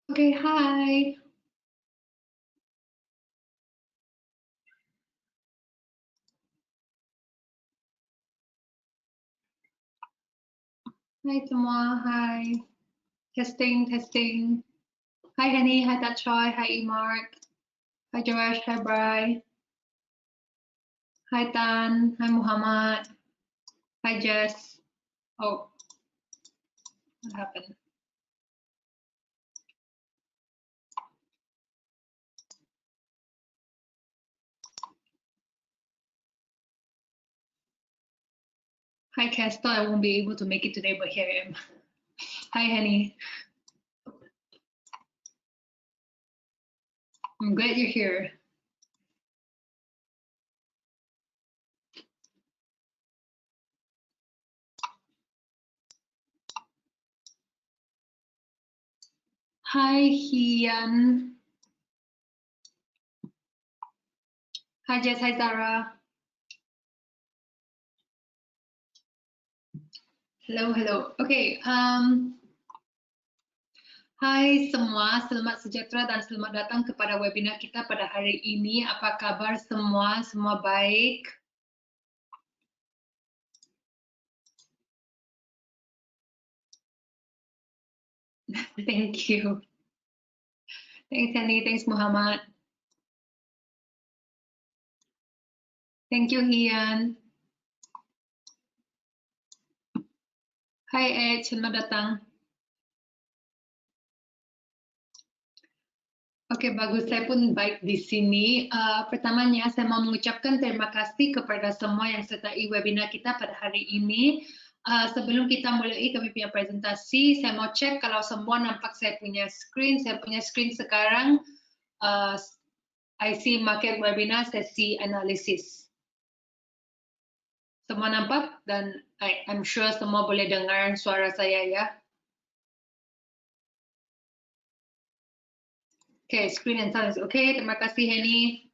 Okay, hi. Hai semua, hai. Testing, testing. Hi Henny, hi Tatchoy, hi Mark, hi Joash, hi Bry, hi Tan, hi Muhammad, hi Jess. Oh, what happened? Hi Castor, I won't be able to make it today, but here I am. Hi Henny, I'm glad you're here. Hi Hian. Hi Jess, hi Zara. Hello, hello. Okay, hai semua, selamat sejahtera dan selamat datang kepada webinar kita pada hari ini. Apa kabar semua? Semua baik? Thank you. Thanks, Henny. Thanks, Muhammad. Thank you, Hian. Hai, Ed. Selamat datang. Oke, bagus. Saya pun baik di sini. Pertamanya, saya mau mengucapkan terima kasih kepada semua yang sertai webinar kita pada hari ini. Sebelum kita mulai kami punya presentasi, saya mau cek kalau semua nampak saya punya screen. Saya punya screen sekarang. IC Market Webinar sesi analisis. Semua nampak dan I'm sure semua boleh dengar suara saya ya. Okay, screen and sound is okay. Terima kasih Henny.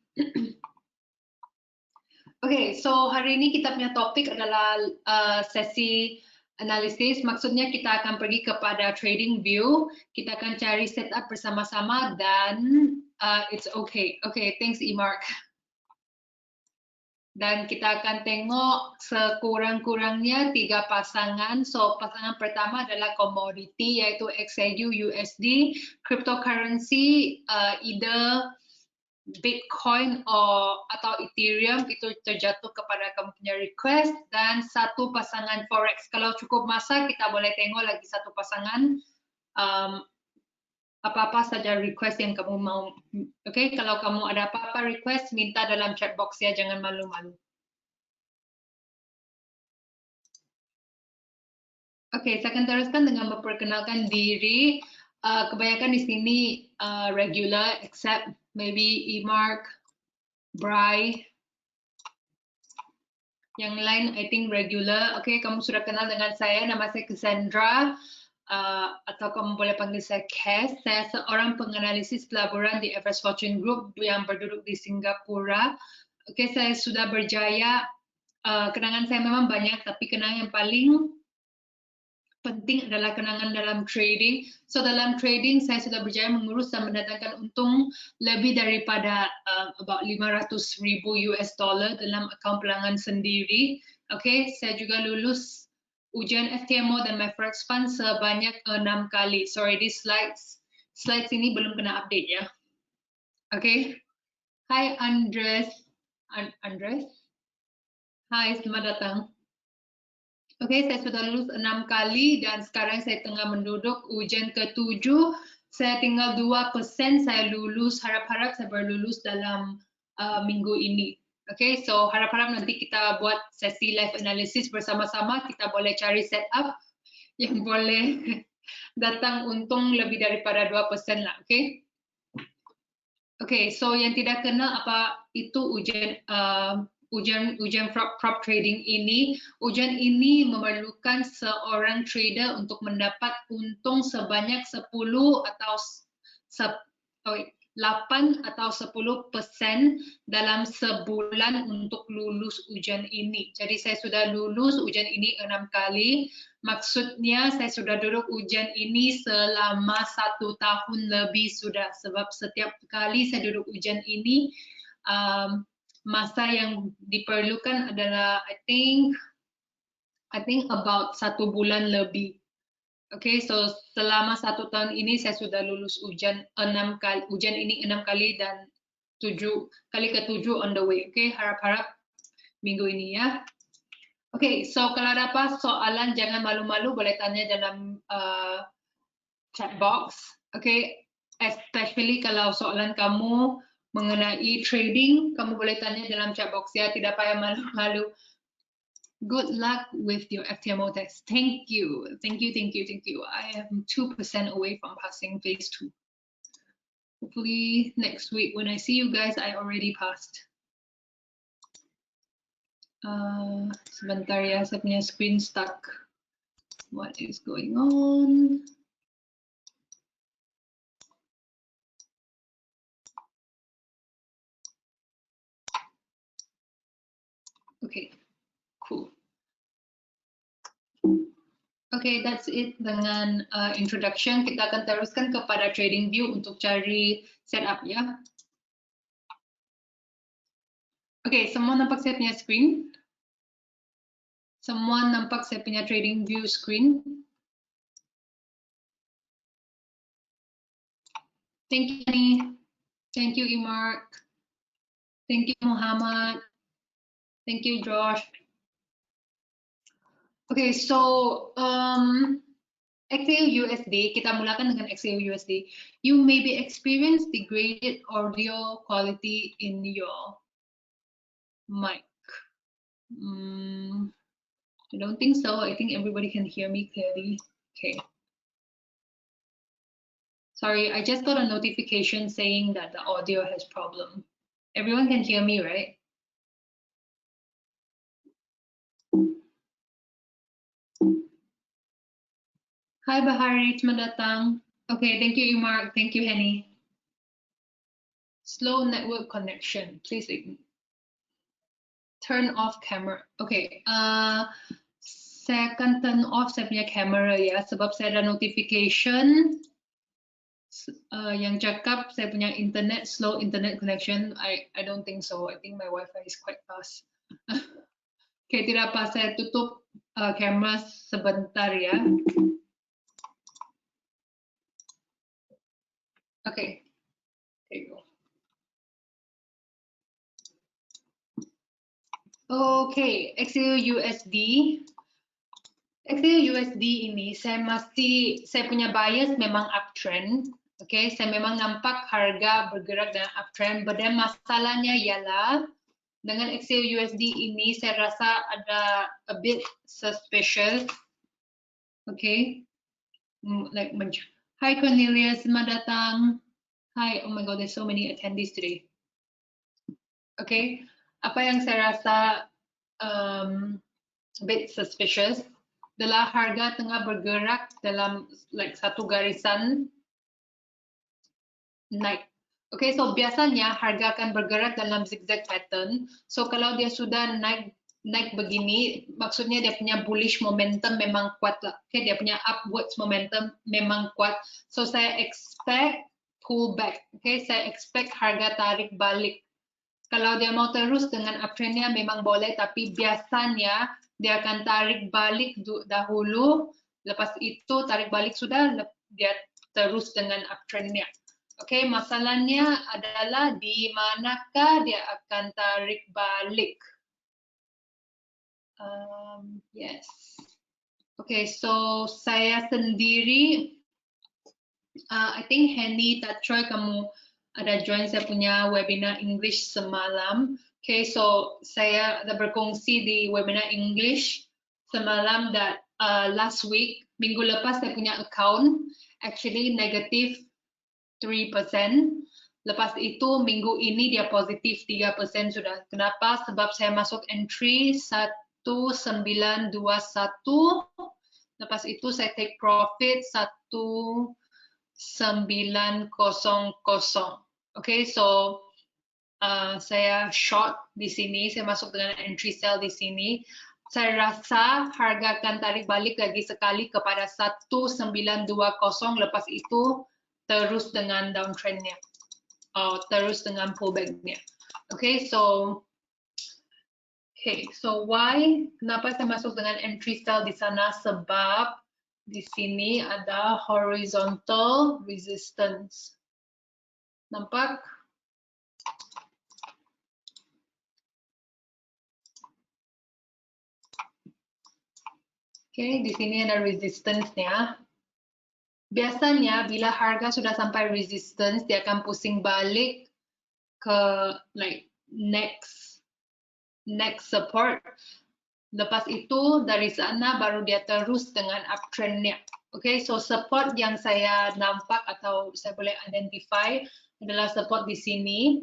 Okay, so hari ini kita punya topik adalah sesi analisis. Maksudnya kita akan pergi kepada trading view. Kita akan cari setup bersama-sama dan it's okay. Okay, thanks Imark. Dan kita akan tengok sekurang-kurangnya 3 pasangan. So pasangan pertama adalah komoditi yaitu XAU USD, cryptocurrency either Bitcoin atau Ethereum itu terjatuh kepada kamu punya request, dan satu pasangan forex. Kalau cukup masa kita boleh tengok lagi satu pasangan apa-apa saja request yang kamu mau. Oke, kalau kamu ada apa-apa request, minta dalam chat box ya, jangan malu-malu. Oke, saya akan teruskan dengan memperkenalkan diri. Kebanyakan di sini regular, except maybe Emark, Bry. Yang lain, I think regular. Oke, kamu sudah kenal dengan saya. Nama saya Cassandra. Atau kamu boleh panggil saya Cass. Saya seorang penganalisis pelaburan di Everest Fortune Group yang berduduk di Singapura. Oke, saya sudah berjaya. Kenangan saya memang banyak, tapi kenangan yang paling penting adalah kenangan dalam trading. So dalam trading saya sudah berjaya mengurus dan mendatangkan untung lebih daripada about 500,000 US dollar dalam akaun pelanggan sendiri. Oke, saya juga lulus ujian FTMO dan MyForex Fund sebanyak 6 kali. Sorry, these slides ini belum kena update ya. Oke. Hai Andres. Andres. Hai, selamat datang. Oke, saya sudah lulus 6 kali dan sekarang saya tengah menduduk ujian ke-7. Saya tinggal 2% saya lulus. Harap-harap saya berlulus dalam minggu ini. Oke, so harap-harap nanti kita buat sesi live analysis bersama-sama. Kita boleh cari setup yang boleh datang untung lebih daripada 2% lah. Oke. Oke, so yang tidak kenal apa itu ujian prop trading ini. Ujian ini memerlukan seorang trader untuk mendapat untung sebanyak 10 atau 8 atau 10% dalam sebulan untuk lulus ujian ini. Jadi saya sudah lulus ujian ini 6 kali. Maksudnya saya sudah duduk ujian ini selama 1 tahun lebih sudah. Sebab setiap kali saya duduk ujian ini, masa yang diperlukan adalah I think about 1 bulan lebih. Okay, so selama 1 tahun ini saya sudah lulus ujian 6 kali, ujian ini 6 kali dan 7 kali ke-7 on the way. Okay, harap-harap minggu ini ya. Okay, so kalau ada apa soalan jangan malu-malu, boleh tanya dalam chat box. Okay, especially kalau soalan kamu mengenai trading, kamu boleh tanya dalam chat box ya, tidak payah malu-malu. Good luck with your FTMO test. Thank you. Thank you. I am 2% away from passing phase 2. Hopefully next week when I see you guys, I already passed. Sebentar ya, saya punya screen stuck. What is going on? Okay, cool. Okay, that's it dengan introduction. Kita akan teruskan kepada TradingView untuk cari setup ya. Okay, semua nampak saya punya screen? Semua nampak saya punya TradingView screen? Thank you, Annie. Thank you, Imark. Thank you, Muhammad. Thank you, Josh. Okay, so XAU-USD, kita mulakan dengan XAU-USD. You may be experience degraded audio quality in your mic. I don't think so. I think everybody can hear me clearly. Okay. Sorry, I just got a notification saying that the audio has problem. Everyone can hear me, right? Hi Bahari, selamat datang. Okay, thank you Imark, thank you Henny. Slow network connection, please turn off camera. Okay, saya akan turn off saya punya camera ya, sebab saya ada notification yang cakap saya punya internet, slow internet connection. I don't think so. I think my Wi-Fi is quite fast. Okay, tidak apa, saya tutup kamera sebentar ya. Okay, there you go. Okay, XAU-USD. XAU-USD ini saya punya bias memang uptrend. Okay, saya memang nampak harga bergerak dengan uptrend. Dan masalahnya ialah dengan XAU-USD ini saya rasa ada a bit suspicious. Okay, like hi Cornelius, selamat datang. Hi, oh my god, there's so many attendees today. Okay, apa yang saya rasa a bit suspicious adalah harga tengah bergerak dalam like satu garisan naik. Okay, so biasanya harga akan bergerak dalam zigzag pattern. So kalau dia sudah naik begini, maksudnya dia punya bullish momentum memang kuat lah. Okay, dia punya upwards momentum memang kuat. So saya expect pullback. Okay, saya expect harga tarik balik. Kalau dia mau terus dengan uptrendnya memang boleh, tapi biasanya dia akan tarik balik dahulu. Lepas itu tarik balik sudah, dia terus dengan uptrendnya. Oke, masalahnya adalah di manakah dia akan tarik balik. Yes. Oke, so saya sendiri, I think Henny, Tatroy, kamu ada join saya punya webinar English semalam. Okay, so saya ada berkongsi di webinar English semalam that last week, minggu lepas saya punya account actually negative 3%. Lepas itu minggu ini dia positif 3% sudah. Kenapa? Sebab saya masuk entry 1921. Lepas itu saya take profit 1900. Okay, so saya short di sini, saya masuk dengan entry sell di sini. Saya rasa harga akan tarik balik lagi sekali kepada 1920, lepas itu terus dengan downtrendnya, terus dengan pullbacknya. Okay, so why? Kenapa saya masuk dengan entry sell di sana? Sebab di sini ada horizontal resistance. Nampak? Oke, di sini ada resistance-nya. Biasanya bila harga sudah sampai resistance, dia akan pusing balik ke like next support. Lepas itu dari sana baru dia terus dengan uptrend-nya. Oke, so support yang saya nampak atau saya boleh identify adalah support di sini.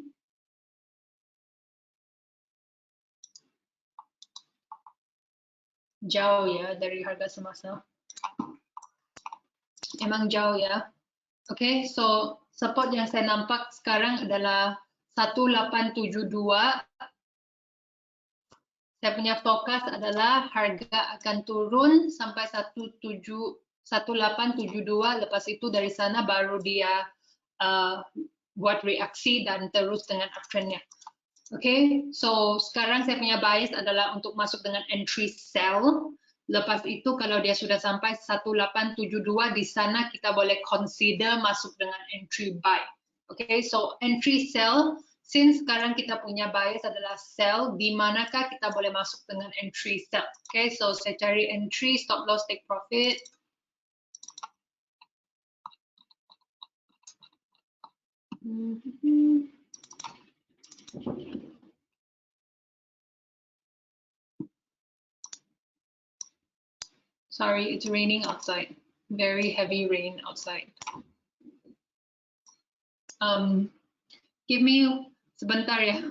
Jauh ya dari harga semasa. Emang jauh ya. Oke, so support yang saya nampak sekarang adalah 1872. Saya punya fokus adalah harga akan turun sampai 1872. Lepas itu dari sana baru dia buat reaksi dan terus dengan uptrendnya. Oke, so sekarang saya punya bias adalah untuk masuk dengan entry sell. Lepas itu kalau dia sudah sampai 1872, di sana kita boleh consider masuk dengan entry buy. Oke, so entry sell, since sekarang kita punya bias adalah sell, di manakah kita boleh masuk dengan entry sell? Oke, so saya cari entry, stop loss, take profit. Sorry, it's raining outside. Very heavy rain outside. Give me sebentar ya.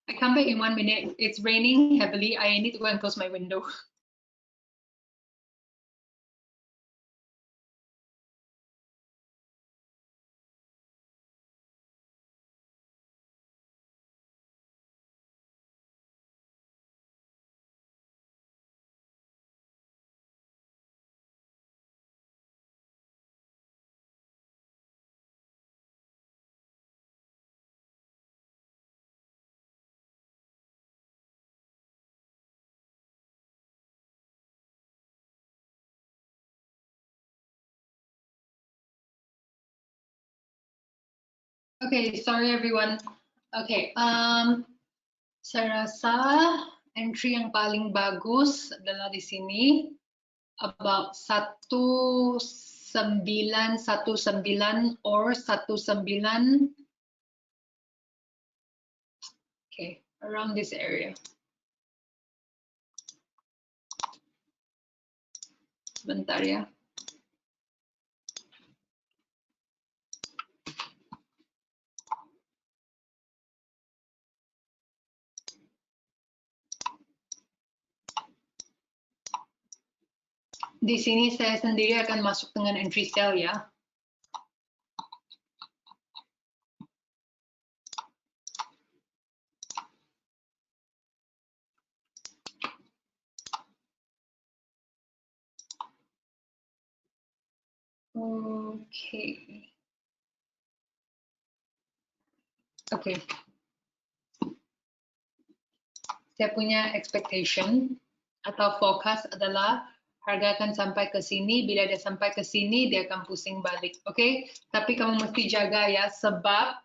I come back in 1 minute. It's raining heavily. I need to go and close my window. Okay, sorry everyone. Okay, saya rasa entry yang paling bagus adalah di sini about 1919 or 19. Okay, around this area. Sebentar ya. Di sini saya sendiri akan masuk dengan entry sell ya. Okay. Okay. Saya punya expectation atau forecast adalah harga akan sampai ke sini, bila dia sampai ke sini, dia akan pusing balik. Oke, tapi kamu mesti jaga ya, sebab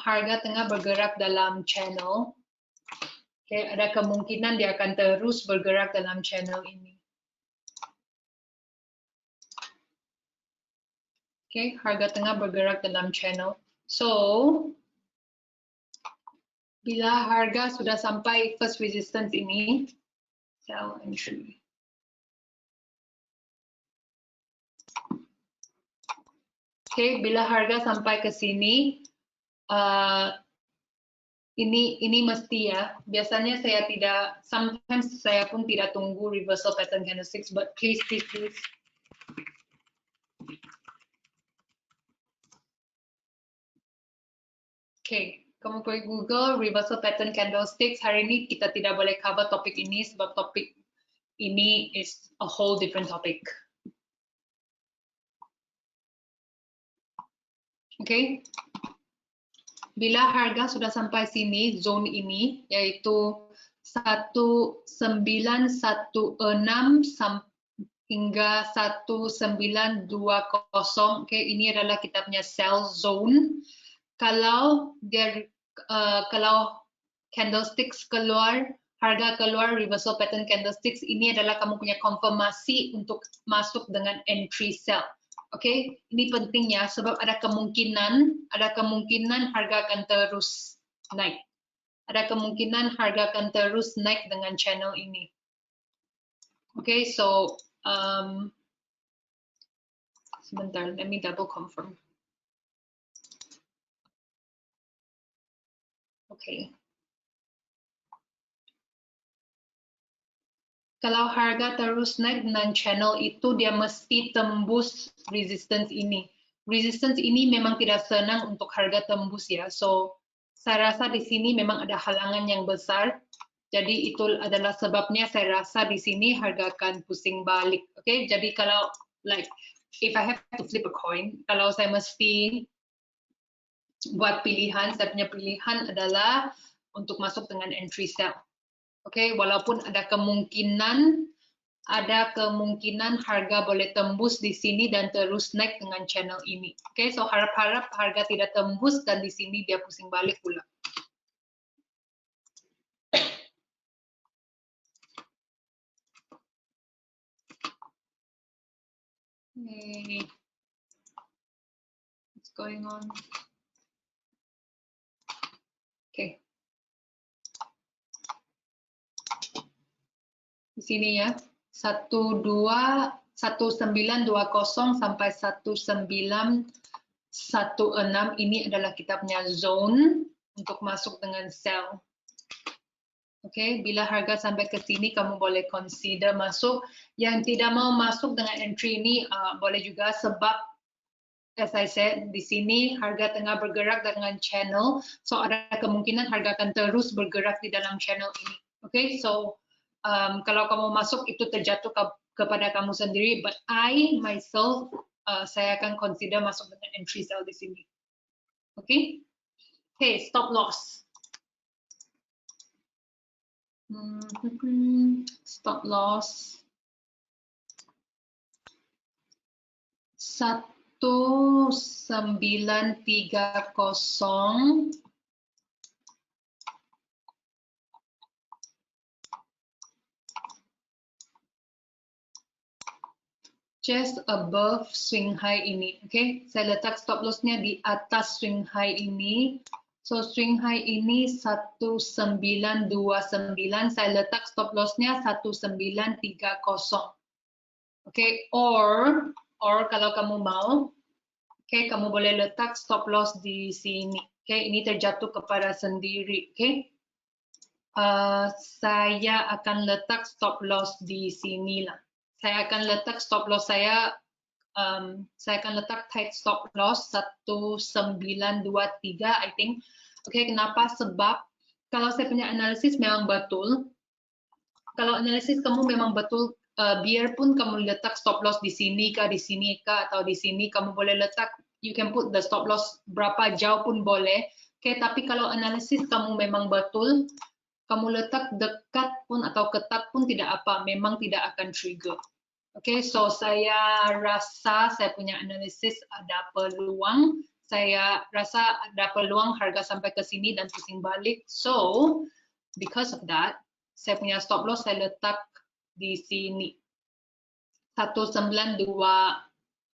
harga tengah bergerak dalam channel. Oke, ada kemungkinan dia akan terus bergerak dalam channel ini. Oke, harga tengah bergerak dalam channel. So, bila harga sudah sampai first resistance ini, sell entry. Oke, bila harga sampai ke sini, ini mesti ya. Biasanya saya tidak, sometimes saya pun tidak tunggu reversal pattern candlesticks, but please. Okay, kamu pergi Google reversal pattern candlesticks. Hari ini kita tidak boleh cover topik ini sebab topik ini is a whole different topic. Okay, bila harga sudah sampai sini, zone ini, yaitu 1916 hingga 1920, okay, ini adalah kita punya sell zone. Kalau candlesticks keluar, harga keluar reversal pattern candlesticks, ini adalah kamu punya konfirmasi untuk masuk dengan entry sell. Oke, ini pentingnya sebab ada kemungkinan harga akan terus naik. Ada kemungkinan harga akan terus naik dengan channel ini. Oke, so sebentar, let me double confirm. Oke. Kalau harga terus naik dengan channel itu, dia mesti tembus resistance ini. Resistance ini memang tidak senang untuk harga tembus ya. So, saya rasa di sini memang ada halangan yang besar. Jadi itu adalah sebabnya saya rasa di sini harga akan pusing balik. Oke, jadi kalau like if I have to flip a coin, kalau saya mesti buat pilihan, saya punya pilihan adalah untuk masuk dengan entry sell. Oke, walaupun ada kemungkinan harga boleh tembus di sini dan terus naik dengan channel ini. Oke, so harap-harap harga tidak tembus dan di sini dia pusing balik pula. Hey, what's going on? Oke. Di sini ya, 1920 sampai 1916 ini adalah kita punya zone untuk masuk dengan sell. Oke, bila harga sampai ke sini kamu boleh consider masuk. Yang tidak mau masuk dengan entry ini boleh juga sebab as I said di sini harga tengah bergerak dengan channel, so ada kemungkinan harga akan terus bergerak di dalam channel ini. Oke, so kalau kamu masuk itu terjatuh kepada kamu sendiri, but I myself saya akan consider masuk dengan entry sell di sini. Oke, okay, stop loss. Stop loss 1930 just above swing high ini. Okay, saya letak stop lossnya di atas swing high ini. So swing high ini 1929, saya letak stop lossnya 1930. Okay, or kalau kamu mau, okay, kamu boleh letak stop loss di sini. Okay, ini terjatuh kepada sendiri. Okay, saya akan letak stop loss di sini lah. Saya akan letak stop loss saya akan letak tight stop loss 1923 I think. Oke, kenapa? Sebab kalau saya punya analisis memang betul. Kalau analisis kamu memang betul, biarpun kamu letak stop loss di sini kah, atau di sini, kamu boleh letak, you can put the stop loss berapa jauh pun boleh. Oke, tapi kalau analisis kamu memang betul, kamu letak dekat pun atau ketat pun tidak apa, memang tidak akan trigger. Oke, so saya rasa saya punya analisis ada peluang. Saya rasa ada peluang harga sampai ke sini dan pusing balik. So, because of that, saya punya stop loss saya letak di sini. 192,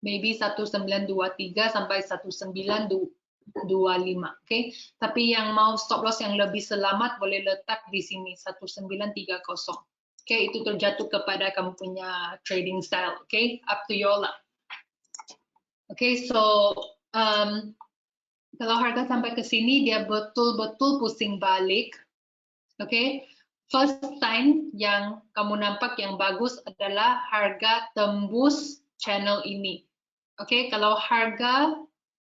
maybe 1923 sampai 1925. Okay? Tapi yang mau stop loss yang lebih selamat boleh letak di sini 1930. Okay, itu terjatuh kepada kamu punya trading style. Okay, up to you lah. Okay, so kalau harga sampai ke sini dia betul-betul pusing balik. Okay, first time yang kamu nampak yang bagus adalah harga tembus channel ini. Okay, kalau harga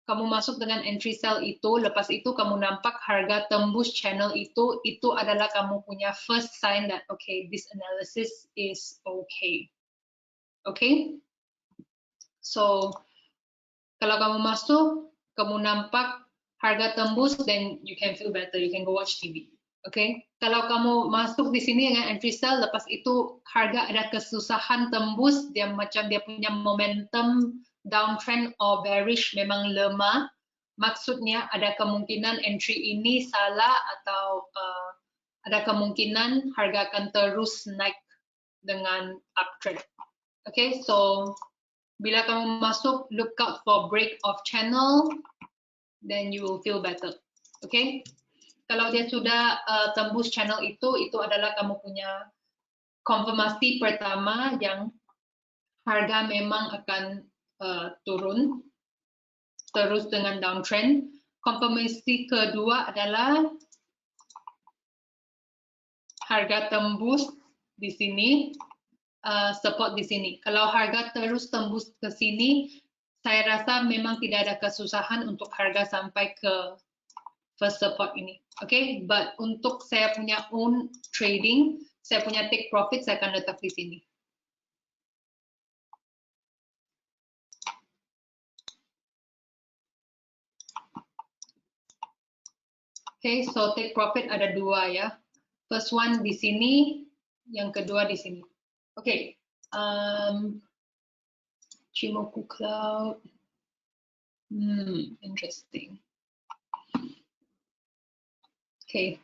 kamu masuk dengan entry sell itu, lepas itu kamu nampak harga tembus channel itu adalah kamu punya first sign that okay, this analysis is okay. Okay? So, kalau kamu masuk, kamu nampak harga tembus, then you can feel better, you can go watch TV. Okay? Kalau kamu masuk di sini dengan entry sell, lepas itu harga ada kesusahan tembus, dia macam dia punya momentum downtrend or bearish memang lemah, maksudnya ada kemungkinan entry ini salah atau ada kemungkinan harga akan terus naik dengan uptrend. Okay, so bila kamu masuk, look out for break of channel, then you will feel better. Okay, kalau dia sudah tembus channel itu adalah kamu punya konfirmasi pertama yang harga memang akan turun terus dengan downtrend. Konfirmasi kedua adalah harga tembus di sini, support di sini. Kalau harga terus tembus ke sini, saya rasa memang tidak ada kesusahan untuk harga sampai ke first support ini. Okay, but untuk saya punya own trading, saya punya take profit, saya akan letak di sini. Okay, so take profit ada dua ya. First one di sini, yang kedua di sini. Okay, Chimoku Cloud. Interesting. Okay.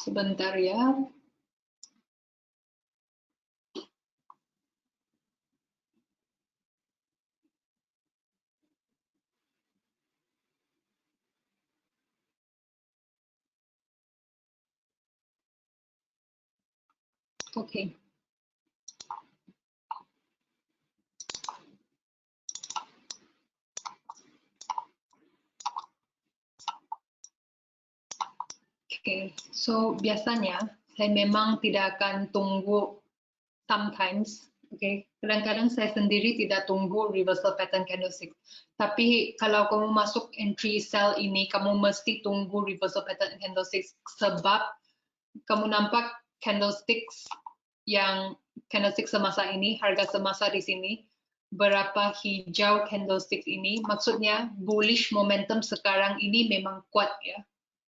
Sebentar ya. Okay. Okay, so biasanya saya memang tidak akan tunggu sometimes, okay. Kadang-kadang saya sendiri tidak tunggu reversal pattern candlestick. Tapi kalau kamu masuk entry sell ini, kamu mesti tunggu reversal pattern candlestick sebab kamu nampak candlesticks yang candlestick semasa ini, harga semasa di sini, berapa hijau candlestick ini, maksudnya bullish momentum sekarang ini memang kuat ya.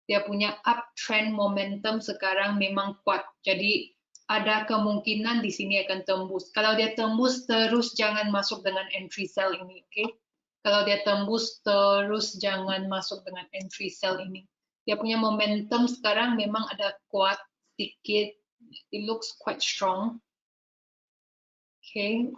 Dia punya uptrend momentum sekarang memang kuat. Jadi ada kemungkinan di sini akan tembus. Kalau dia tembus terus jangan masuk dengan entry sell ini, oke? Okay? Kalau dia tembus terus jangan masuk dengan entry sell ini. Dia punya momentum sekarang memang ada kuat sedikit. It looks quite strong. Okay.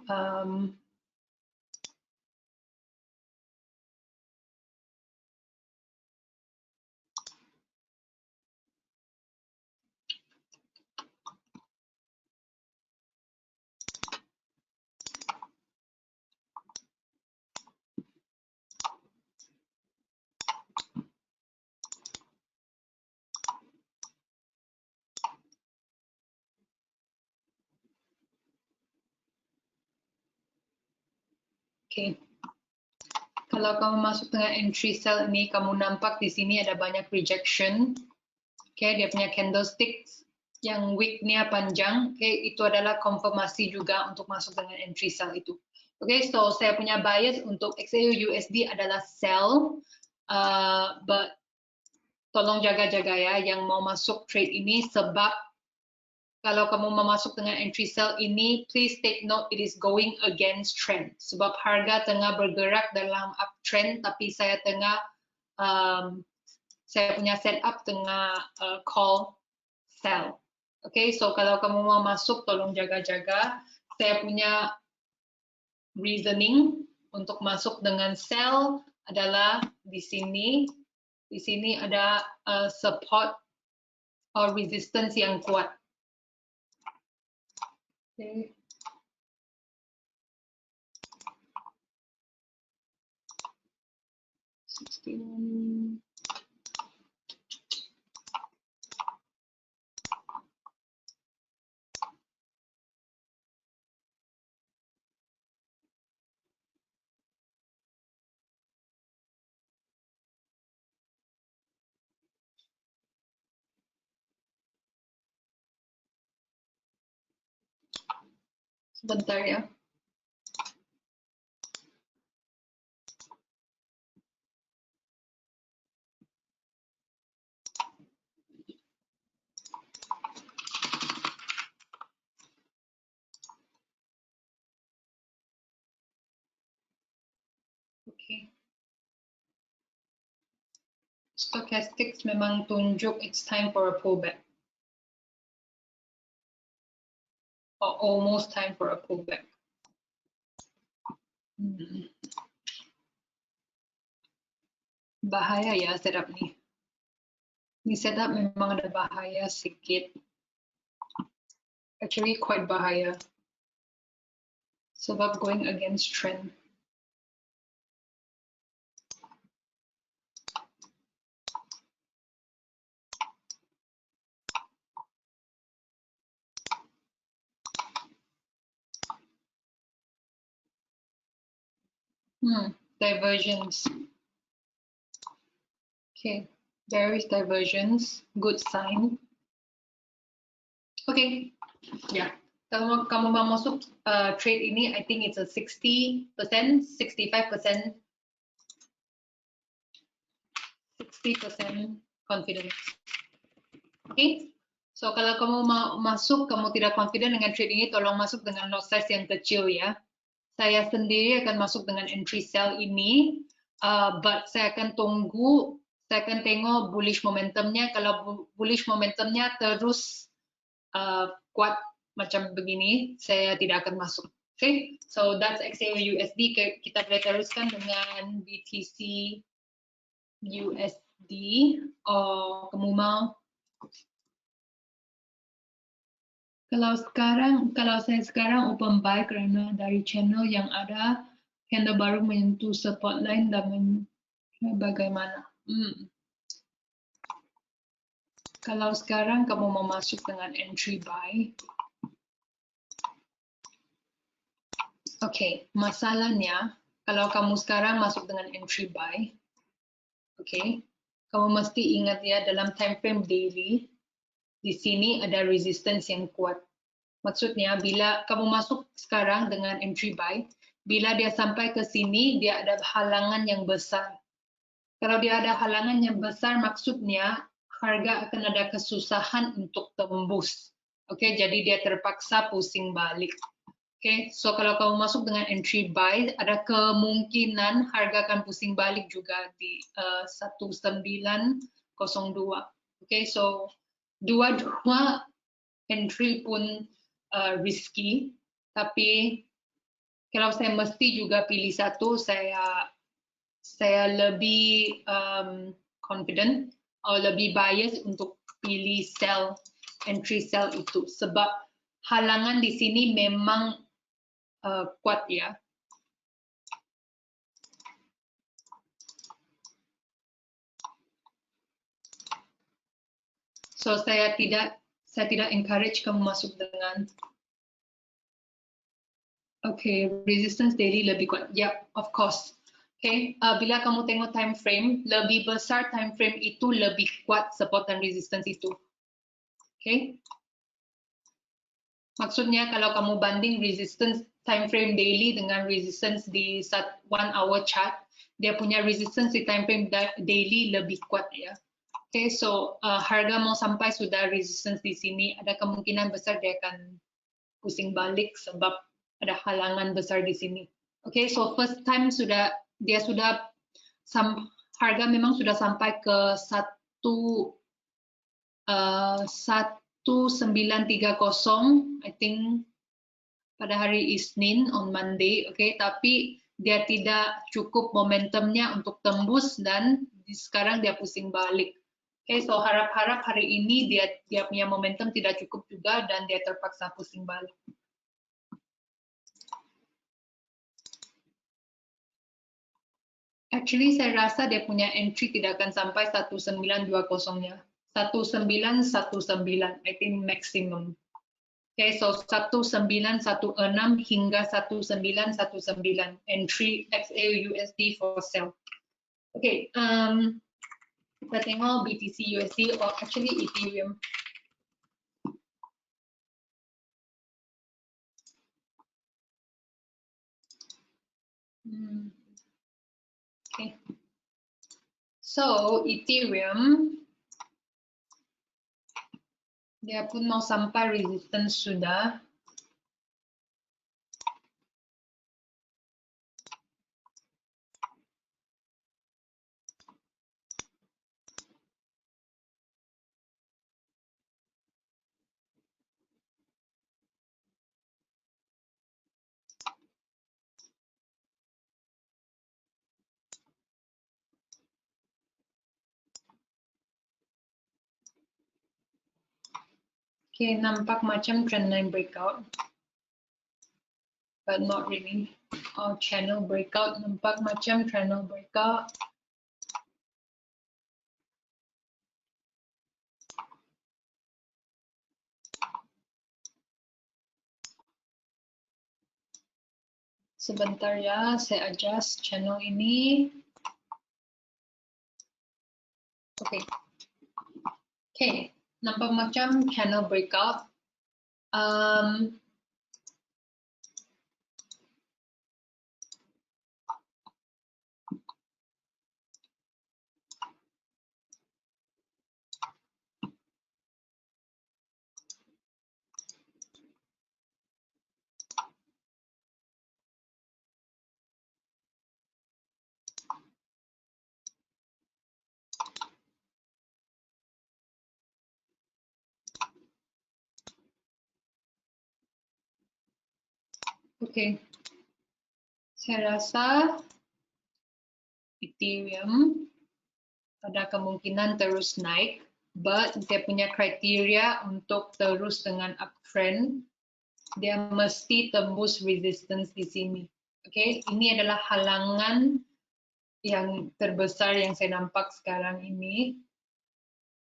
Okay. Kalau kamu masuk dengan entry sell ini, kamu nampak di sini ada banyak rejection. Okay, dia punya candlestick yang wick-nya panjang. Okay, itu adalah konfirmasi juga untuk masuk dengan entry sell itu. Okay, so saya punya bias untuk XAU USD adalah sell, but tolong jaga-jaga ya yang mau masuk trade ini sebab kalau kamu mau masuk dengan entry sell ini, please take note it is going against trend. Sebab harga tengah bergerak dalam uptrend, tapi saya tengah, saya punya setup tengah call sell. Okay, so kalau kamu mau masuk, tolong jaga-jaga. Saya punya reasoning untuk masuk dengan sell adalah di sini. Di sini ada support or resistance yang kuat. Okay. Sebentar ya. Oke. Stochastics memang tunjuk it's time for a pullback. Or almost time for a pullback. Bahaya ya setup nih. Ini setup memang ada bahaya sedikit. Actually quite bahaya. Sebab going against trend. Divergence. Okay, there is divergence. Good sign. Okay, yeah. Kalau kamu mau masuk trade ini, I think it's a 60%, 65%, 60% confidence. Okay, so kalau kamu mau masuk, kamu tidak confident dengan trade ini, tolong masuk dengan lot size yang kecil ya. Saya sendiri akan masuk dengan entry sell ini, but saya akan tunggu, saya akan tengok bullish momentumnya. Kalau bullish momentumnya terus kuat macam begini, saya tidak akan masuk. Okay, so that's XAUUSD. Kita boleh teruskan dengan BTC USD. Kamu mau? Kalau saya sekarang open buy karena dari channel yang ada candle baru menyentuh support line dan bagaimana? Kalau sekarang kamu mau masuk dengan entry buy, oke, masalahnya kalau kamu sekarang masuk dengan entry buy, oke, kamu mesti ingat ya dalam time frame daily, di sini ada resistance yang kuat. Maksudnya bila kamu masuk sekarang dengan entry buy, bila dia sampai ke sini, dia ada halangan yang besar. Kalau dia ada halangan yang besar, maksudnya harga akan ada kesusahan untuk tembus. Oke, jadi dia terpaksa pusing balik. Oke, so kalau kamu masuk dengan entry buy, ada kemungkinan harga akan pusing balik juga di 1902. Oke, so dua-dua entry pun risky, tapi kalau saya mesti juga pilih satu, saya lebih confident atau lebih bias untuk pilih entry sell itu sebab halangan di sini memang kuat ya. So saya tidak encourage kamu masuk dengan resistance daily lebih kuat. Yeah, of course. Bila kamu tengok time frame, lebih besar time frame itu lebih kuat support dan resistance itu. Maksudnya kalau kamu banding resistance time frame daily dengan resistance di 1 hour chart, dia punya resistance di time frame daily lebih kuat ya. So harga mau sampai sudah resistance di sini, ada kemungkinan besar dia akan pusing balik sebab ada halangan besar di sini. So first time harga memang sudah sampai ke 1930, I think pada hari Isnin on Monday, tapi dia tidak cukup momentumnya untuk tembus dan sekarang dia pusing balik. So harap-harap hari ini dia punya momentum tidak cukup juga dan dia terpaksa pusing balik. Actually saya rasa dia punya entry tidak akan sampai 1920-nya. 1919, I think maximum. So 1916 hingga 1919 entry XAUUSD for sell. Kita tengok BTC USD or actually Ethereum. Okay. So Ethereum dia pun mau sampai resistance sudah. Okay, nampak macam trendline breakout, but not really. Oh, channel breakout, nampak macam channel breakout. Sebentar ya, saya adjust channel ini. Okay. Okay, nampak macam channel breakout. Okay, saya rasa Ethereum ada kemungkinan terus naik, but dia punya kriteria untuk terus dengan uptrend, dia mesti tembus resistance di sini. Okay, ini adalah halangan yang terbesar yang saya nampak sekarang ini.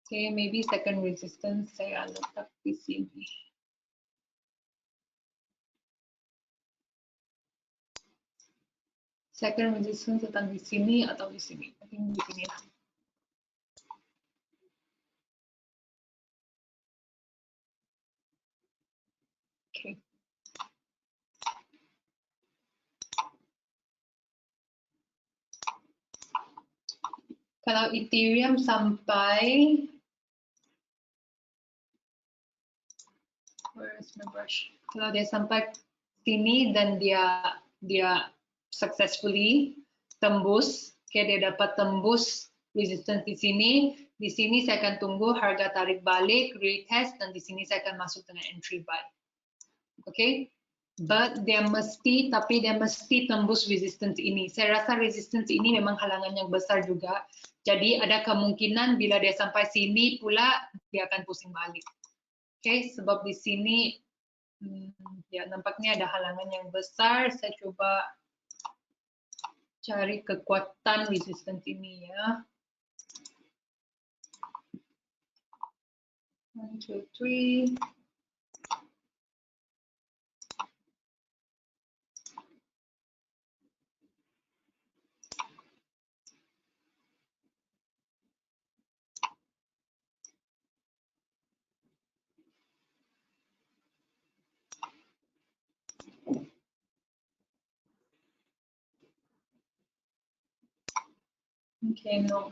Okay, maybe second resistance saya letak di sini. Second resistance datang di sini atau di sini? I think di sini lah. Okay. Kalau Ethereum sampai, where is my brush? Kalau dia sampai sini dan dia successfully tembus, dia dapat tembus resistance di sini saya akan tunggu harga tarik balik, retest, dan di sini saya akan masuk dengan entry buy. Okay, but dia mesti tembus resistance ini. Saya rasa resistance ini memang halangan yang besar juga. Jadi ada kemungkinan bila dia sampai sini pula dia akan pusing balik. Okay, sebab di sini ya nampaknya ada halangan yang besar. Saya coba cari kekuatan resistance ini ya. 1, 2, 3. Okay, no.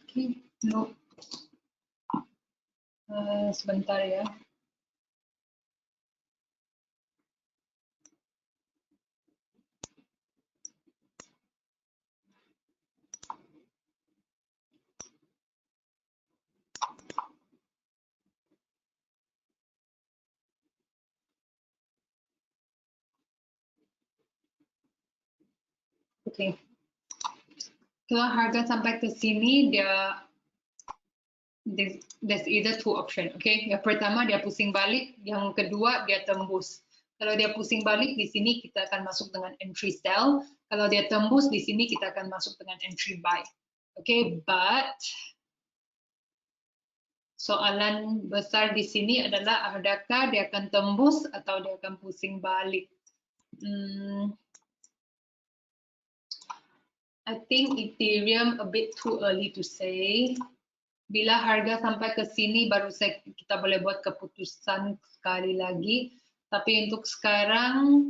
Okay, no. Sebentar ya. Okay. Kalau harga sampai ke sini there's either two option, okay? Yang pertama dia pusing balik, yang kedua dia tembus. Kalau dia pusing balik di sini kita akan masuk dengan entry sell. Kalau dia tembus di sini kita akan masuk dengan entry buy. Okay, but soalan besar di sini adalah adakah dia akan tembus atau dia akan pusing balik? I think Ethereum a bit too early to say. Bila harga sampai ke sini baru kita boleh buat keputusan sekali lagi. Tapi untuk sekarang,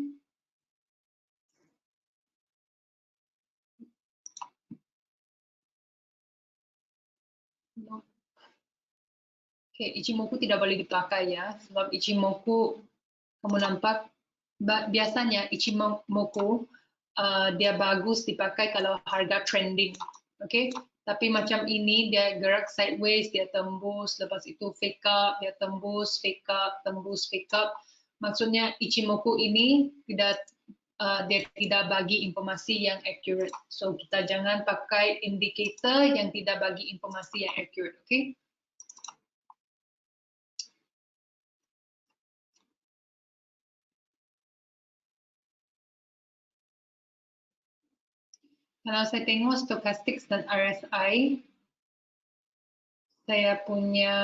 okay, Ichimoku tidak boleh dipakai ya. Sebab Ichimoku, kamu nampak, biasanya Ichimoku dia bagus dipakai kalau harga trending. Okay? Tapi macam ini dia gerak sideways, dia tembus, lepas itu fake up, dia tembus, fake up, tembus, fake up. Maksudnya Ichimoku ini dia tidak bagi informasi yang accurate. So kita jangan pakai indikator yang tidak bagi informasi yang accurate, okay? Kalau saya tengok stochastics dan RSI, saya punya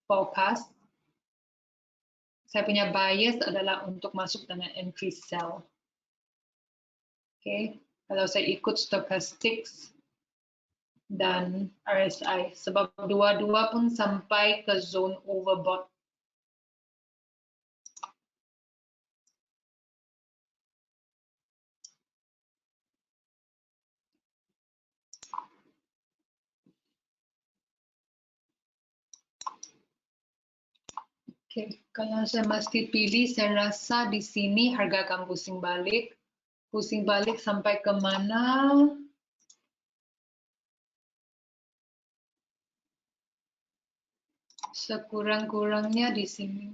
forecast, saya punya bias adalah untuk masuk dengan entry sell. Okay. Kalau saya ikut stochastics dan RSI, sebab dua-dua pun sampai ke zone overbought. Okay. Kalau saya mesti pilih, saya rasa di sini harga akan pusing balik. Pusing balik sampai ke mana? Sekurang-kurangnya di sini.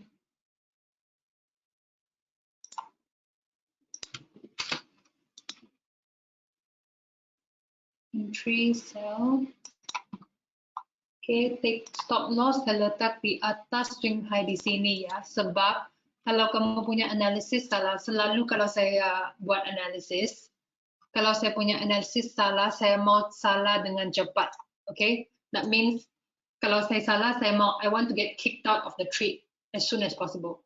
Entry, sell. Okay, take stop loss saya letak di atas swing high di sini ya. Sebab kalau kamu punya analisis salah, selalu kalau saya buat analisis, kalau saya punya analisis salah, saya mau salah dengan cepat. Okay, that means kalau saya salah, I want to get kicked out of the trade as soon as possible.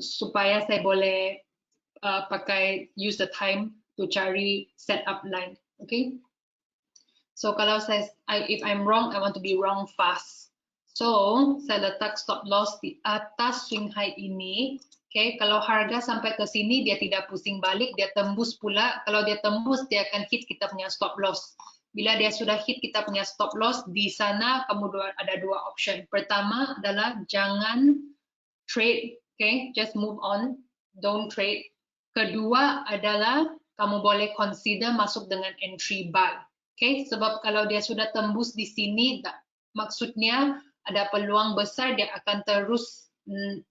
Supaya saya boleh use the time to cari setup line. Okay. So kalau if I'm wrong, I want to be wrong fast. So saya letak stop loss di atas swing high ini. Okay, kalau harga sampai ke sini dia tidak pusing balik, dia tembus pula. Kalau dia tembus, dia akan hit kita punya stop loss. Bila dia sudah hit kita punya stop loss, di sana kamu ada dua option. Pertama adalah jangan trade, okay, just move on, don't trade. Kedua adalah kamu boleh consider masuk dengan entry buy. Okay, sebab kalau dia sudah tembus di sini, maksudnya ada peluang besar dia akan terus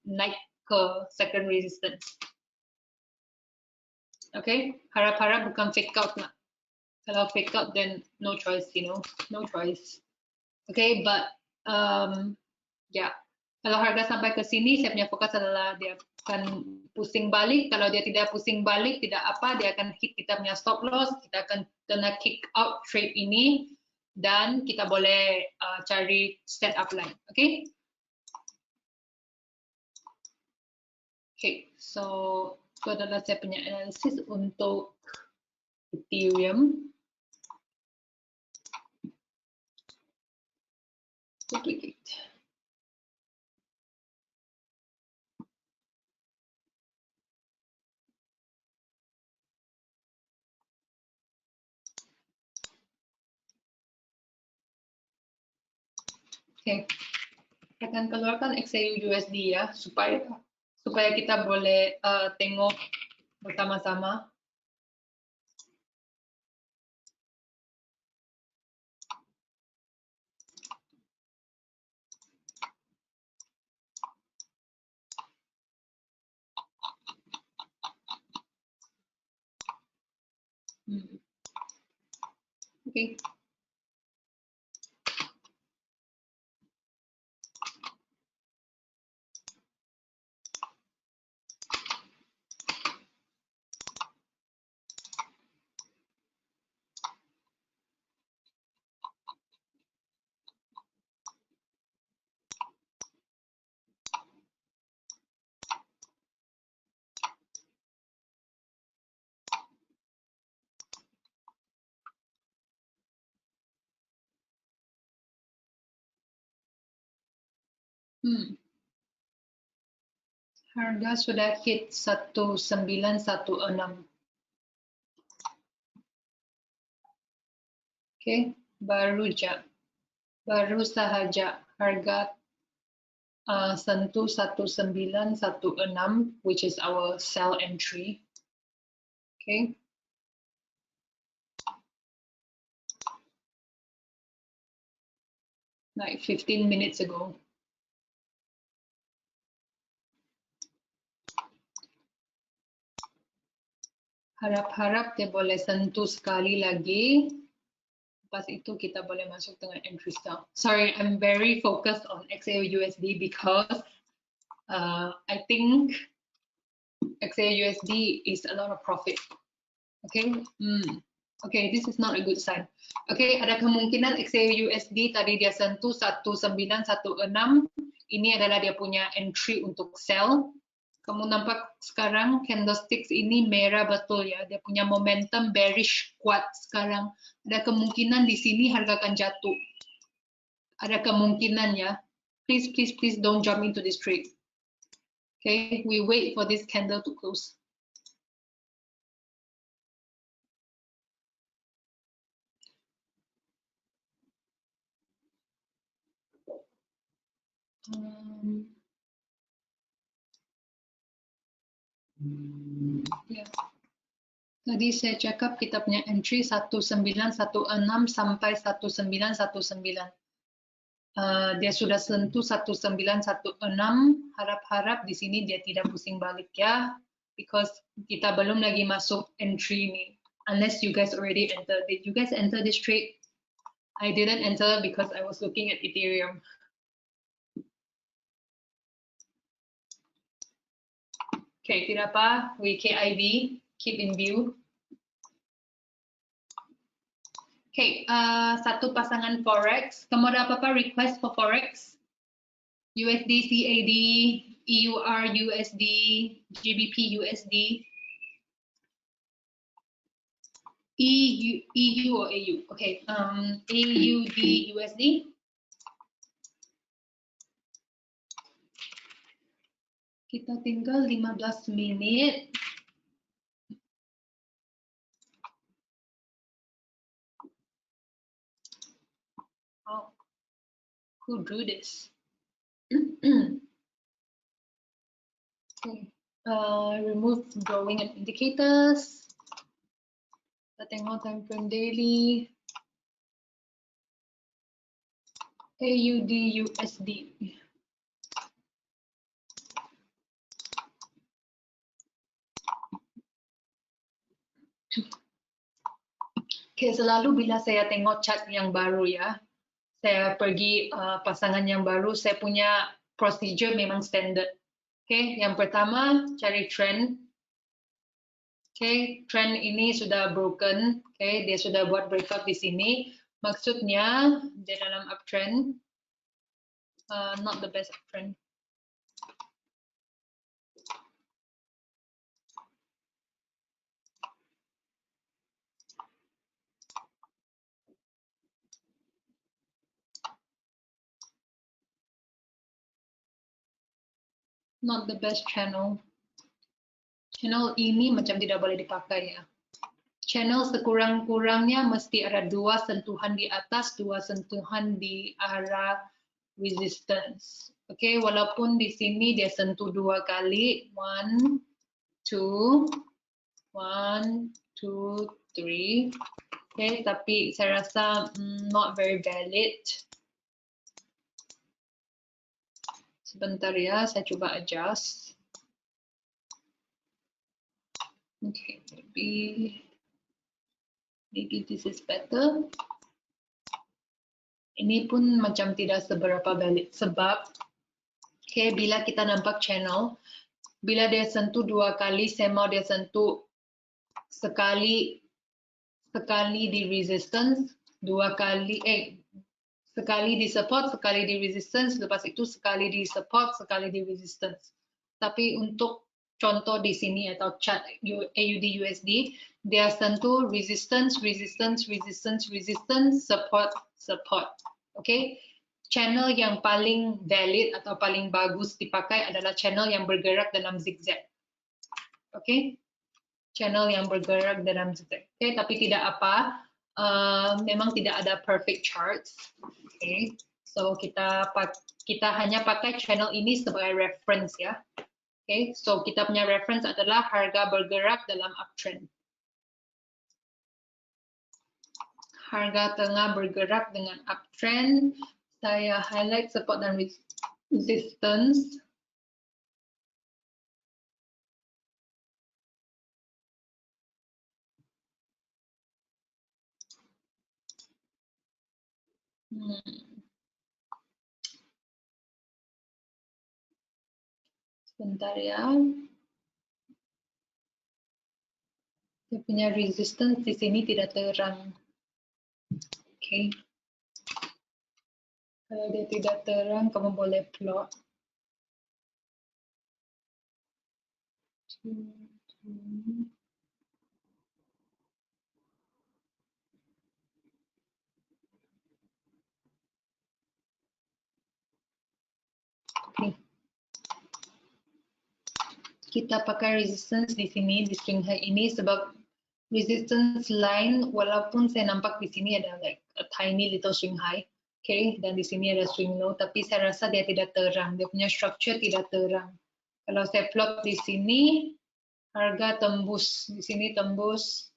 naik ke second resistance. Okay, harap-harap bukan fake out lah. Kalau fake out, then no choice, no choice. Okay, but yeah, kalau harga sampai ke sini, saya punya fokus adalah dia akan pusing balik. Kalau dia tidak pusing balik, tidak apa, dia akan hit kita punya stop loss, kita akan kena kick out trade ini, dan kita boleh cari setup line. Okay? Okay, so itu adalah saya punya analisis untuk Ethereum. Duplicate. Okay, saya akan keluarkan XAU USD ya, supaya kita boleh tengok bersama-sama. Okay. Harga sudah hit 1916. Okay, baru sahaja harga sentuh 1916, which is our sell entry. Okay. Like 15 minutes ago. Harap-harap dia boleh sentuh sekali lagi. Lepas itu kita boleh masuk dengan entry style. Sorry, I'm very focused on XAUUSD because I think XAUUSD is a lot of profit. Okay, okay, this is not a good sign. Okay, ada kemungkinan XAUUSD tadi dia sentuh 1916. Ini adalah dia punya entry untuk sell. Kamu nampak sekarang candlesticks ini merah betul ya. Dia punya momentum bearish kuat sekarang. Ada kemungkinan di sini harga akan jatuh. Ada kemungkinan ya. Please, please, please don't jump into this trade. Okay, we wait for this candle to close. Ya. Tadi saya cakap kita punya entry 1916 sampai 1919. Dia sudah sentuh 1916. Harap-harap di sini dia tidak pusing balik ya, because kita belum lagi masuk entry ini. Unless you guys already entered. Did you guys enter this trade? I didn't enter because I was looking at Ethereum. Okay, tidak apa, WKIV, keep in view. Okay, satu pasangan forex. Kamu ada apa-apa request for forex? USD, CAD, EUR, USD, GBP, USD. EU or AU? Okay, AUD, USD. Kita tinggal 15 menit. Oh, who drew this? Okay. Remove drawing and indicators. Kita tengok time frame daily. AUD, USD. Okay, selalu bila saya tengok chart yang baru ya, saya pergi pasangan yang baru, saya punya procedure memang standard. Okay, yang pertama cari trend. Okay, trend ini sudah broken. Okay, dia sudah buat breakout di sini. Maksudnya dia dalam uptrend, not the best uptrend. Not the best channel. Channel ini macam tidak boleh dipakai ya. Channel sekurang-kurangnya mesti ada dua sentuhan di atas, dua sentuhan di arah resistance. Oke, walaupun di sini dia sentuh dua kali, 1, 2, 1, 2, 3. Oke, tapi saya rasa not very valid. Sebentar ya, saya coba adjust. Okay, maybe this is better. Ini pun macam tidak seberapa valid sebab bila kita nampak channel, bila dia sentuh dua kali, saya mau dia sentuh sekali di resistance, sekali di support, sekali di resistance, lepas itu sekali di support, sekali di resistance. Tapi untuk contoh di sini atau chart AUD USD, dia sentuh resistance, resistance, resistance, resistance, support, support. Okay? channel yang paling valid atau paling bagus dipakai adalah channel yang bergerak dalam zigzag. Oke, channel yang bergerak dalam zigzag. Oke, tapi tidak apa, memang tidak ada perfect charts. Oke, so kita hanya pakai channel ini sebagai reference ya. Oke, so kita punya reference adalah harga bergerak dalam uptrend. Harga tengah bergerak dengan uptrend. Saya highlight support dan resistance. Sebentar ya. Dia punya resistance di sini tidak terang. Oke. Kalau dia tidak terang, kamu boleh plot. Oke. Kita pakai resistance di sini, di swing high ini, sebab resistance line, walaupun saya nampak di sini ada like a tiny little swing high, okay, dan di sini ada swing low, tapi saya rasa dia tidak terang, dia punya structure tidak terang. Kalau saya plot di sini, harga tembus, di sini tembus,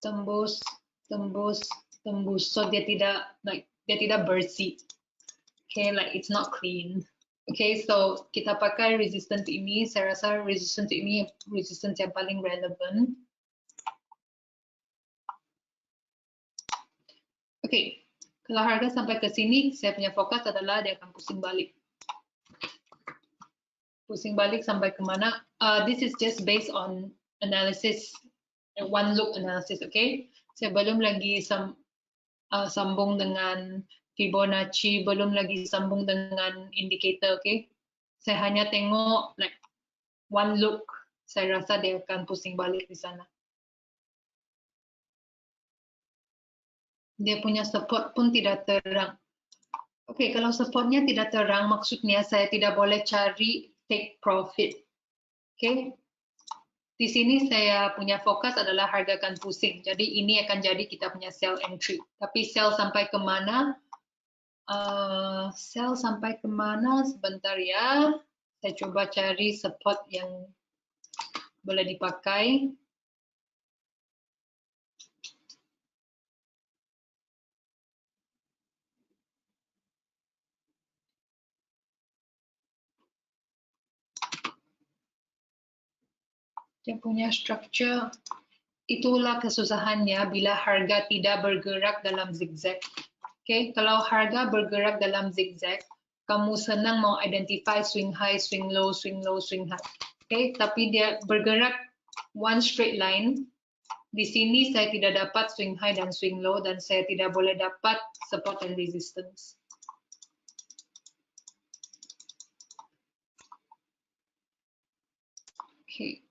tembus, tembus, tembus, so dia tidak bersih, okay, like it's not clean. Okay, so kita pakai resistance ini, saya rasa resistance ini resistance yang paling relevan. Oke, kalau harga sampai ke sini, saya punya fokus adalah dia akan pusing balik. Pusing balik sampai kemana? This is just based on analysis, one look analysis, okay? Saya belum lagi sambung dengan Fibonacci, belum lagi sambung dengan indicator, okay? Saya hanya tengok like one look, saya rasa dia akan pusing balik di sana. Dia punya support pun tidak terang. Oke, kalau supportnya tidak terang, maksudnya saya tidak boleh cari take profit. Oke, di sini saya punya fokus adalah harga akan pusing. Jadi ini akan jadi kita punya sell entry. Tapi sell sampai kemana? Sell sampai kemana? Sebentar ya. Saya coba cari support yang boleh dipakai. Dia punya structure. Itulah kesusahannya bila harga tidak bergerak dalam zigzag. Okay, kalau harga bergerak dalam zigzag, kamu senang mau identify swing high, swing low, swing low, swing high. Okay, tapi dia bergerak one straight line. Di sini saya tidak dapat swing high dan swing low, dan saya tidak boleh dapat support and resistance. Okay,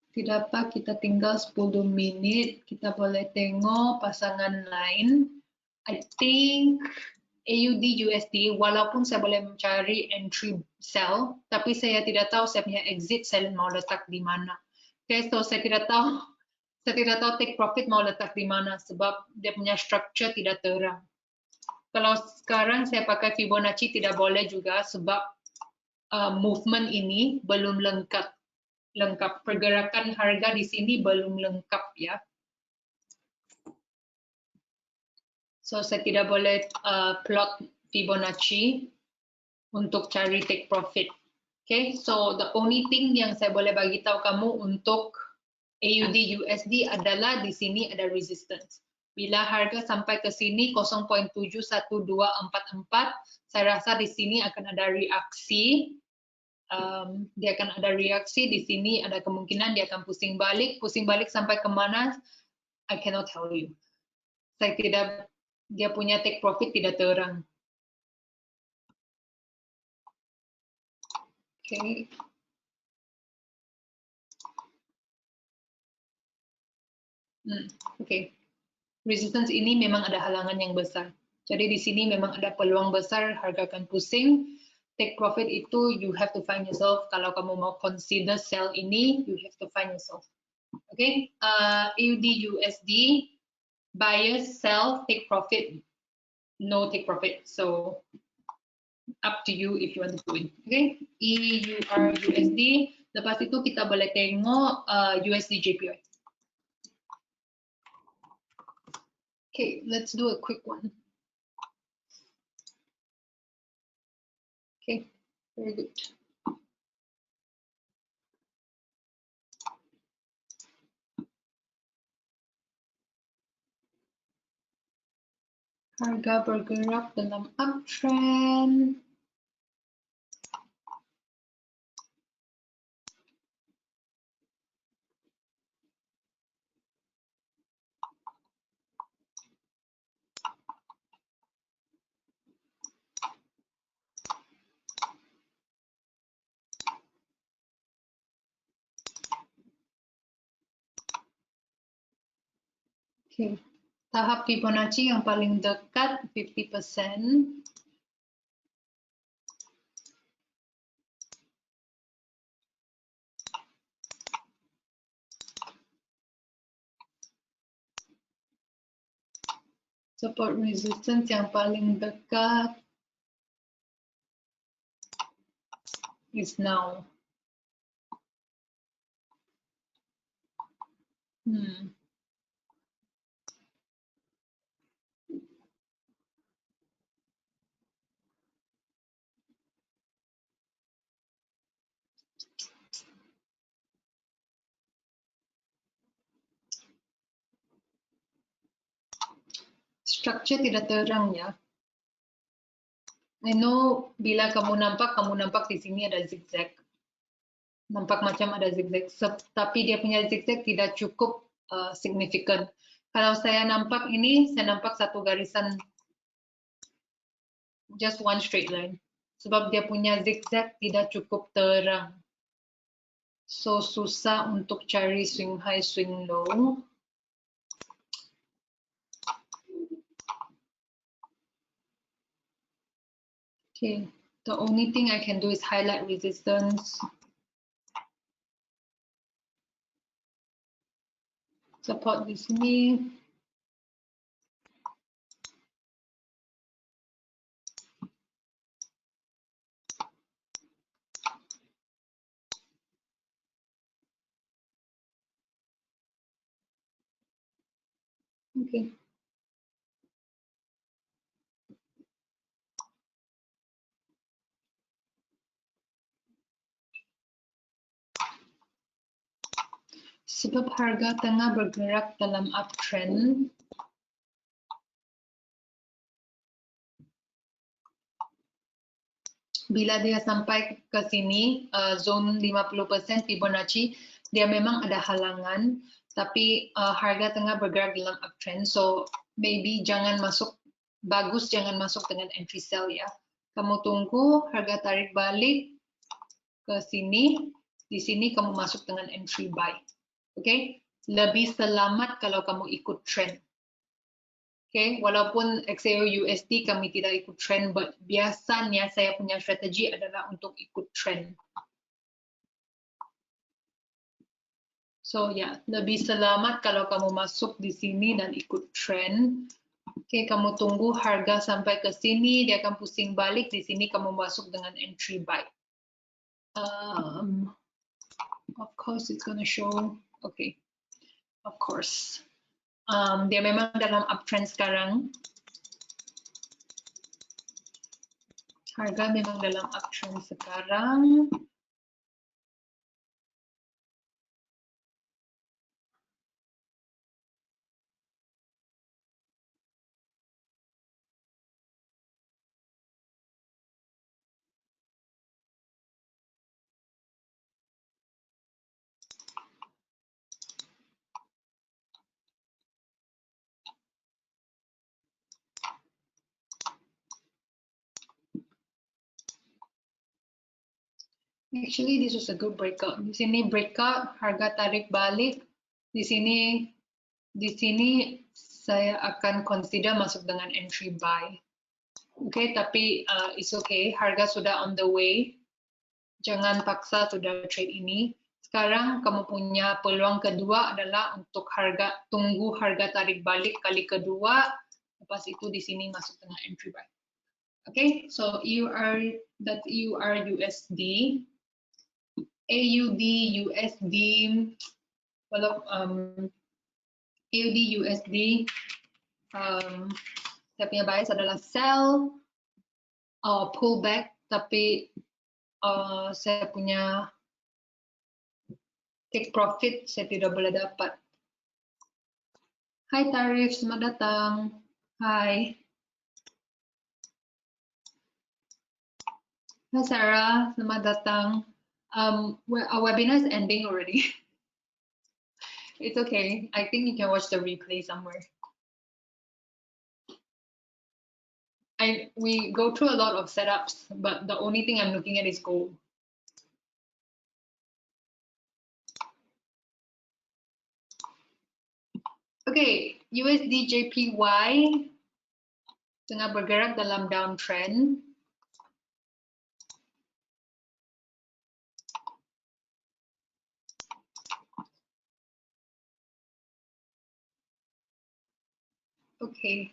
tidak apa, kita tinggal 10 menit. Kita boleh tengok pasangan lain. I think AUD USD, walaupun saya boleh mencari entry sell, tapi saya tidak tahu saya punya exit sell mau letak di mana. Okay, so saya tidak tahu take profit mau letak di mana sebab dia punya structure tidak terang. Kalau sekarang saya pakai Fibonacci tidak boleh juga sebab movement ini belum lengkap. Pergerakan harga di sini belum lengkap ya. So saya tidak boleh plot Fibonacci untuk cari take profit. Okay, so the only thing yang saya boleh bagi tahu kamu untuk AUD USD adalah di sini ada resistance. Bila harga sampai ke sini 0.71244, saya rasa di sini akan ada reaksi. Dia akan ada reaksi di sini, ada kemungkinan dia akan pusing balik sampai kemana? I cannot tell you. Saya tidak, dia punya take profit tidak terang. Okay. Okay. resistance ini memang ada halangan yang besar. Jadi di sini memang ada peluang besar harga akan pusing. Take profit itu you have to find yourself. Kalau kamu mau consider sell ini, you have to find yourself. Okay, AUD USD, buyers sell, take profit, no take profit. So up to you if you want to do it. Okay, EUR USD. Lepas itu kita boleh tengok USD JPY. Okay, let's do a quick one. Okay, very good. Harga bergerak dalam uptrend. Okay. Tahap Fibonacci yang paling dekat 50%. Support resistance yang paling dekat is now. Structure tidak terang ya. I know bila kamu nampak di sini ada zigzag. Nampak macam ada zigzag, tapi dia punya zigzag tidak cukup signifikan. Kalau saya nampak ini, saya nampak satu garisan, just one straight line. Sebab dia punya zigzag tidak cukup terang. So, susah untuk cari swing high, swing low. Okay, the only thing I can do is highlight resistance. Support di sini. Okay. Sebab harga tengah bergerak dalam uptrend, bila dia sampai ke sini, zone 50% Fibonacci, dia memang ada halangan, tapi harga tengah bergerak dalam uptrend, so maybe jangan masuk, bagus jangan masuk dengan entry sell ya. Kamu tunggu harga tarik balik ke sini, di sini kamu masuk dengan entry buy. Okay, lebih selamat kalau kamu ikut trend. Okay, walaupun XAU USD kami tidak ikut trend, but biasanya saya punya strategi adalah untuk ikut trend. So ya, lebih selamat kalau kamu masuk di sini dan ikut trend. Okay, kamu tunggu harga sampai ke sini, dia akan pusing balik, di sini kamu masuk dengan entry buy. Of course, it's gonna show. Okay, of course. Dia memang dalam uptrend sekarang. Harga memang dalam uptrend sekarang. Actually, this was a good breakout. Di sini breakout, harga tarik balik. Di sini saya akan consider masuk dengan entry buy. Okay, tapi it's okay, harga sudah on the way. Jangan paksa sudah trade ini. Sekarang kamu punya peluang kedua adalah untuk tunggu harga tarik balik kali kedua. Lepas itu di sini masuk dengan entry buy. Okay, so that's USD, AUD, USD, well, AUD, USD. Saya punya bias adalah sell, pullback, tapi saya punya take profit, saya tidak boleh dapat. Hai Tarif, selamat datang. Hai. Hi Sarah, selamat datang. Our webinar is ending already. It's okay. I think you can watch the replay somewhere. We go through a lot of setups, but the only thing I'm looking at is gold. Okay, USD JPY tengah bergerak dalam downtrend. Okay.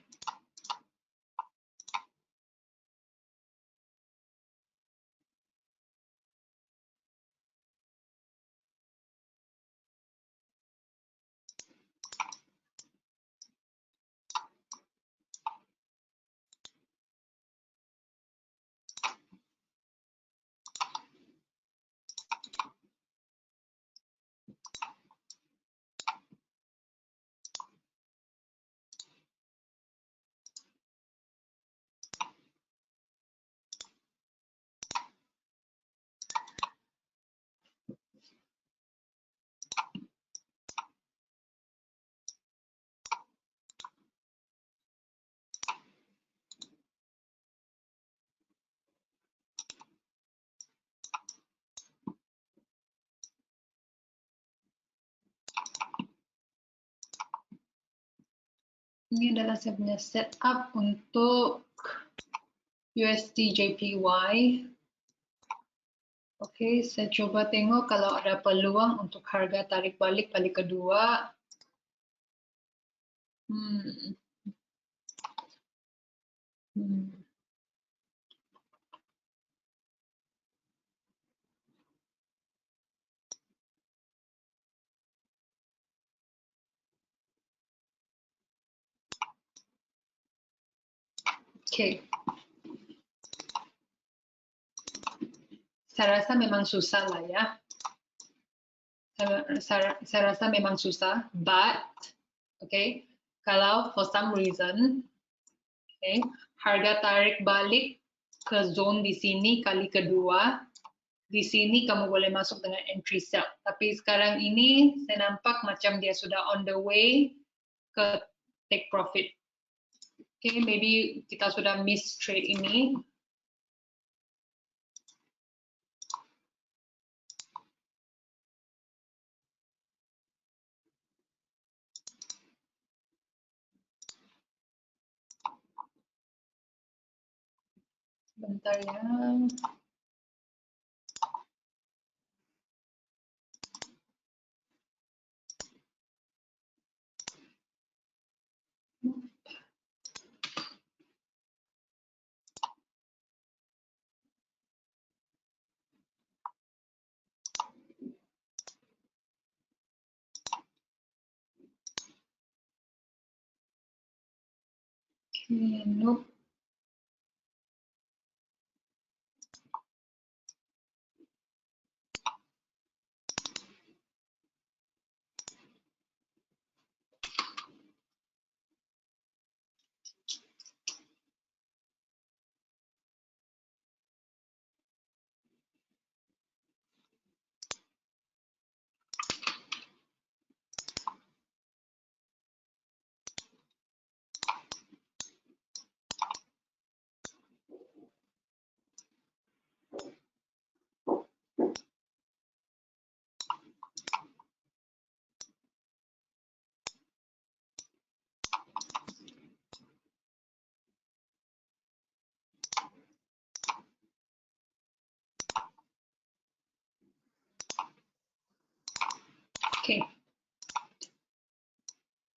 Ini adalah saya punya setup untuk USD JPY. Oke, saya coba tengok kalau ada peluang untuk harga tarik balik kali kedua. Oke. Saya rasa memang susah lah ya. Saya rasa memang susah, but okay, kalau for some reason, okay, harga tarik balik ke zone di sini kali kedua, di sini kamu boleh masuk dengan entry sell. Tapi sekarang ini saya nampak macam dia sudah on the way ke take profit. Okay, maybe kita sudah miss trade ini. Bentar ya. Okay, nope.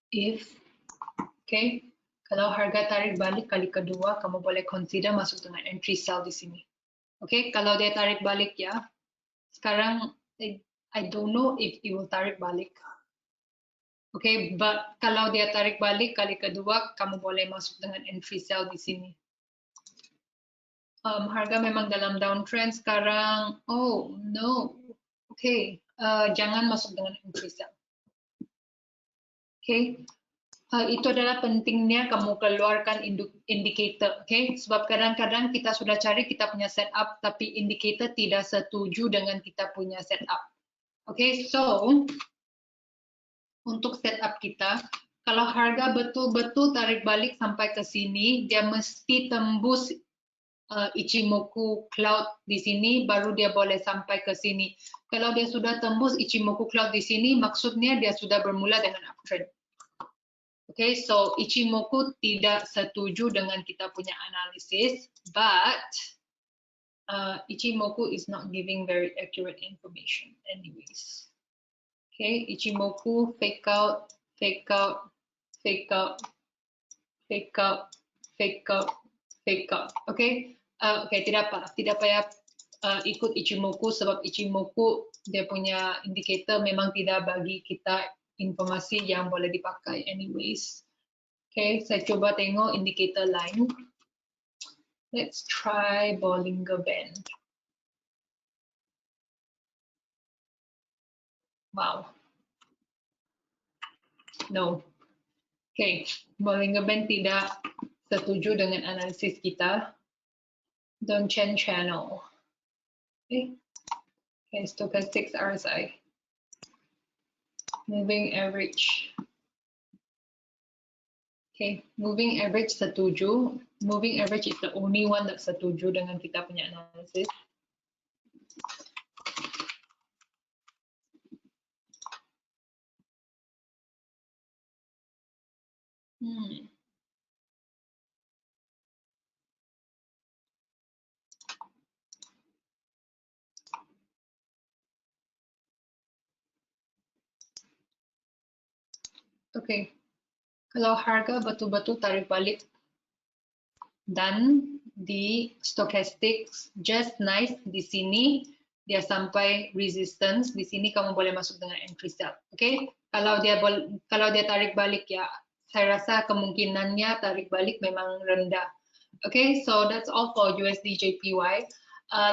if, okay, kalau harga tarik balik kali kedua, kamu boleh consider masuk dengan entry sell di sini. Okay, kalau dia tarik balik ya, sekarang I don't know if it will tarik balik. Okay, but kalau dia tarik balik kali kedua, kamu boleh masuk dengan entry sell di sini. Harga memang dalam downtrend sekarang. Oh no, okay, jangan masuk dengan entry sell. Okay, itu adalah pentingnya kamu keluarkan indikator, okay? Sebab kadang-kadang kita sudah cari kita punya setup, tapi indikator tidak setuju dengan kita punya setup. Okay, so untuk setup kita, kalau harga betul-betul tarik balik sampai ke sini, dia mesti tembus Ichimoku cloud di sini, baru dia boleh sampai ke sini. Kalau dia sudah tembus Ichimoku cloud di sini, maksudnya dia sudah bermula dengan uptrend. Okay, so Ichimoku tidak setuju dengan kita punya analisis, but Ichimoku is not giving very accurate information anyways. Okay, Ichimoku fake out, fake out, fake out, fake out, fake out, fake out. Okay, okay, tidak payah ikut Ichimoku sebab Ichimoku dia punya indikator memang tidak bagi kita informasi yang boleh dipakai anyways. Okay, saya coba tengok indikator lain. Let's try Bollinger Band. Wow. No. Okay, Bollinger Band tidak setuju dengan analisis kita. Don't change channel. Okay, okay, stochastic RSI. Moving average. Okay, moving average setuju. Moving average is the only one that setuju dengan kita punya analisis. Okay, kalau harga betul-betul tarik balik dan di stochastic just nice di sini dia sampai resistance di sini kamu boleh masuk dengan entry sell. Okay, kalau dia tarik balik ya, saya rasa kemungkinannya tarik balik memang rendah. Okay, so that's all for USD JPY.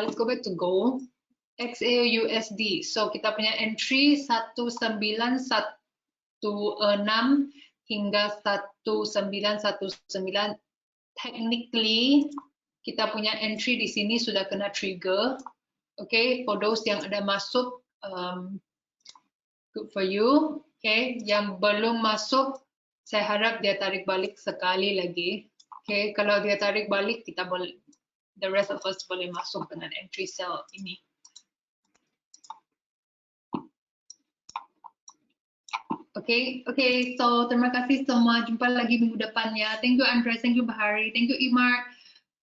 Let's go back to gold. XAU USD. So kita punya entry 1916 hingga 1919. Technically kita punya entry di sini sudah kena trigger. Okay, for those yang ada masuk, good for you. Okay, yang belum masuk, saya harap dia tarik balik sekali lagi. Okay, kalau dia tarik balik, kita boleh, the rest of us boleh masuk dengan entry sell ini. Okay, so terima kasih semua. Jumpa lagi minggu depan ya. Thank you Andres, thank you Bahari, thank you Imar,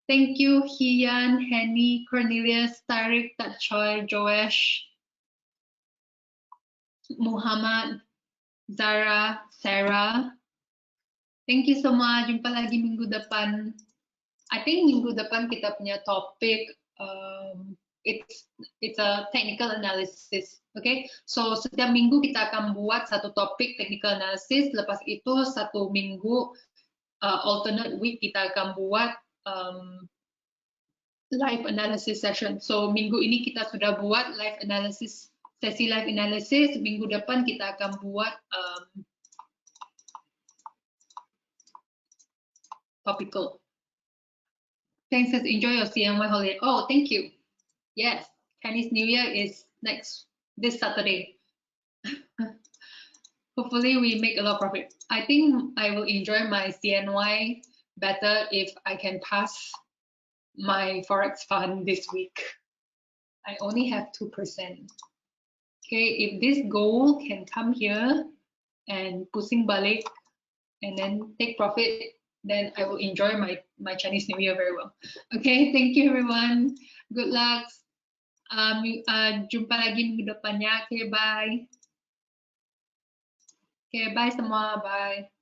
thank you Hian, Henny, Cornelius, Tarik, Tak Choi, Joesh, Muhammad, Zara, Sarah. Thank you semua. Jumpa lagi minggu depan. I think minggu depan kita punya topik it's a technical analysis. Okay, so setiap minggu kita akan buat satu topik technical analysis. Lepas itu satu minggu alternate week kita akan buat live analysis session. So minggu ini kita sudah buat live analysis, sesi live analysis. Minggu depan kita akan buat topical. Thanks, enjoy your CNY holiday. Oh, thank you. Yes, Chinese New Year is this Saturday. Hopefully we make a lot of profit. I think I will enjoy my CNY better if I can pass my Forex fund this week. I only have 2%. Okay, if this goal can come here and pusing balik and then take profit, then I will enjoy my Chinese New Year very well. Okay, thank you everyone. Good luck. Jumpa lagi minggu depannya. Okay, bye. Okay, bye semua. Bye.